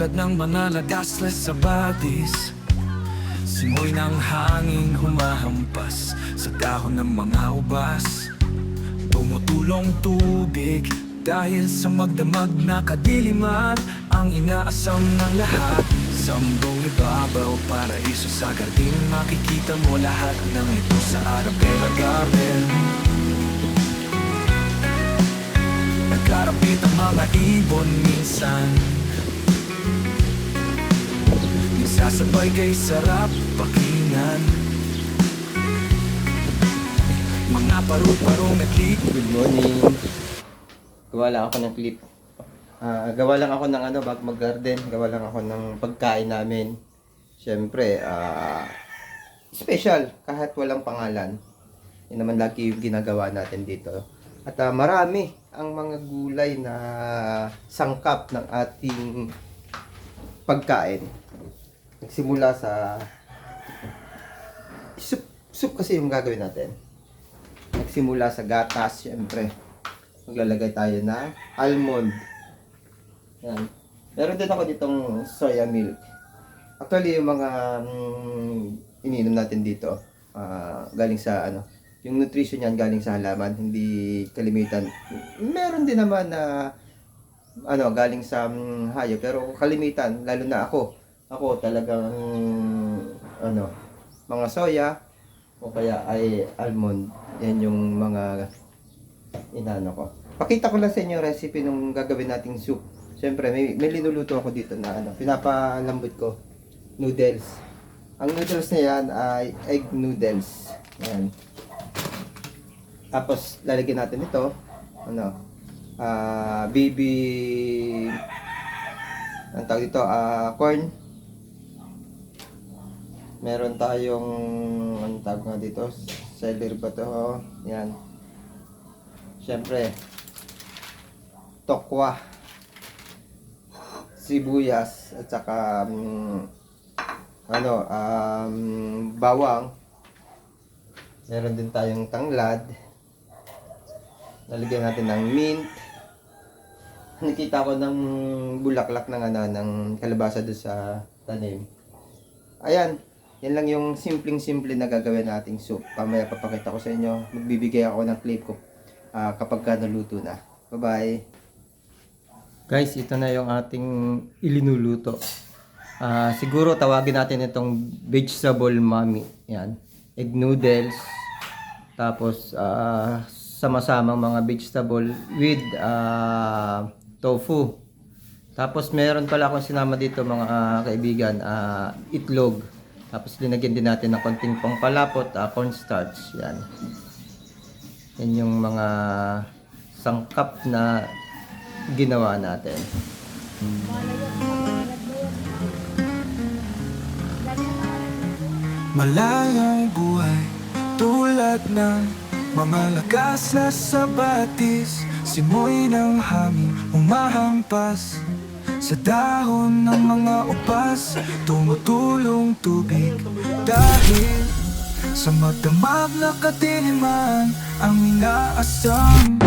Tulad ng mga lagaslas sa batis, simoy ng hangin humahampas sa dahon ng mga ubas. Tumutulong tubig dahil sa magdamag na kadiliman, ang inaasam ng lahat sa mundong ibabaw, paraiso sa gardin. Makikita mo lahat ng ito sa Arabella Garden. Nagkarapit ang mga ibon minsan, nagsasabay kay sarap pakinggan. Mga paru-parong naglik. Good morning. Gawa lang ako ng clip. Gawa lang ako ng bago mag-garden. Gawa lang ako ng pagkain namin. Siyempre, special kahit walang pangalan. Yan naman lagi yung ginagawa natin dito. At marami ang mga gulay na sangkap ng ating pagkain. Nagsimula sa soup kasi yung gagawin natin. Nagsimula sa gatas, syempre. Maglalagay tayo na almond. Yan. Meron din ako ditong soya milk. Actually, yung mga iniinom natin dito, galing sa yung nutrition yan galing sa halaman, hindi kalimitan. Meron din naman na galing sa hayop, pero kalimitan, lalo na ako talagang mga soya o kaya ay almond. Yan yung mga inano ko. Pakita ko lang sa inyo recipe nung gagawin nating soup. Siyempre may linuluto ako dito na pinapalambot ko. Noodles. Ang noodles na yan ay egg noodles. Yan. Tapos lalagyan natin ito baby ang tawag dito, corn. Meron tayong ang tawag nga dito, celery ba to? Yan. Siyempre, tokwa, sibuyas, at saka bawang. Meron din tayong tanglad. Lalagyan natin ng mint. Nakita ko ng bulaklak ng kalabasa doon sa tanim. Ayan. Yan lang yung simpleng-simple na gagawin nating soup. Pamaya papakita ko sa inyo. Magbibigay ako ng clip ko kapag naluto na. Bye-bye. Guys, ito na yung ating ilinuluto. Siguro tawagin natin itong vegetable mommy. Yan. Egg noodles. Tapos sama-samang mga vegetable with tofu. Tapos meron pala akong sinama dito mga kaibigan, itlog. Tapos linagyan din natin ng konting pangpalapot, cornstarch. Yan. Yan yung mga sangkap na ginawa natin. Malayang buhay tulad ng mga lagaslas sa batis, simoy ng hangin humahampas sa dahon ng mga upas. Tumutulong tubig dahil sa magdamag na kadiliman, ang inaasam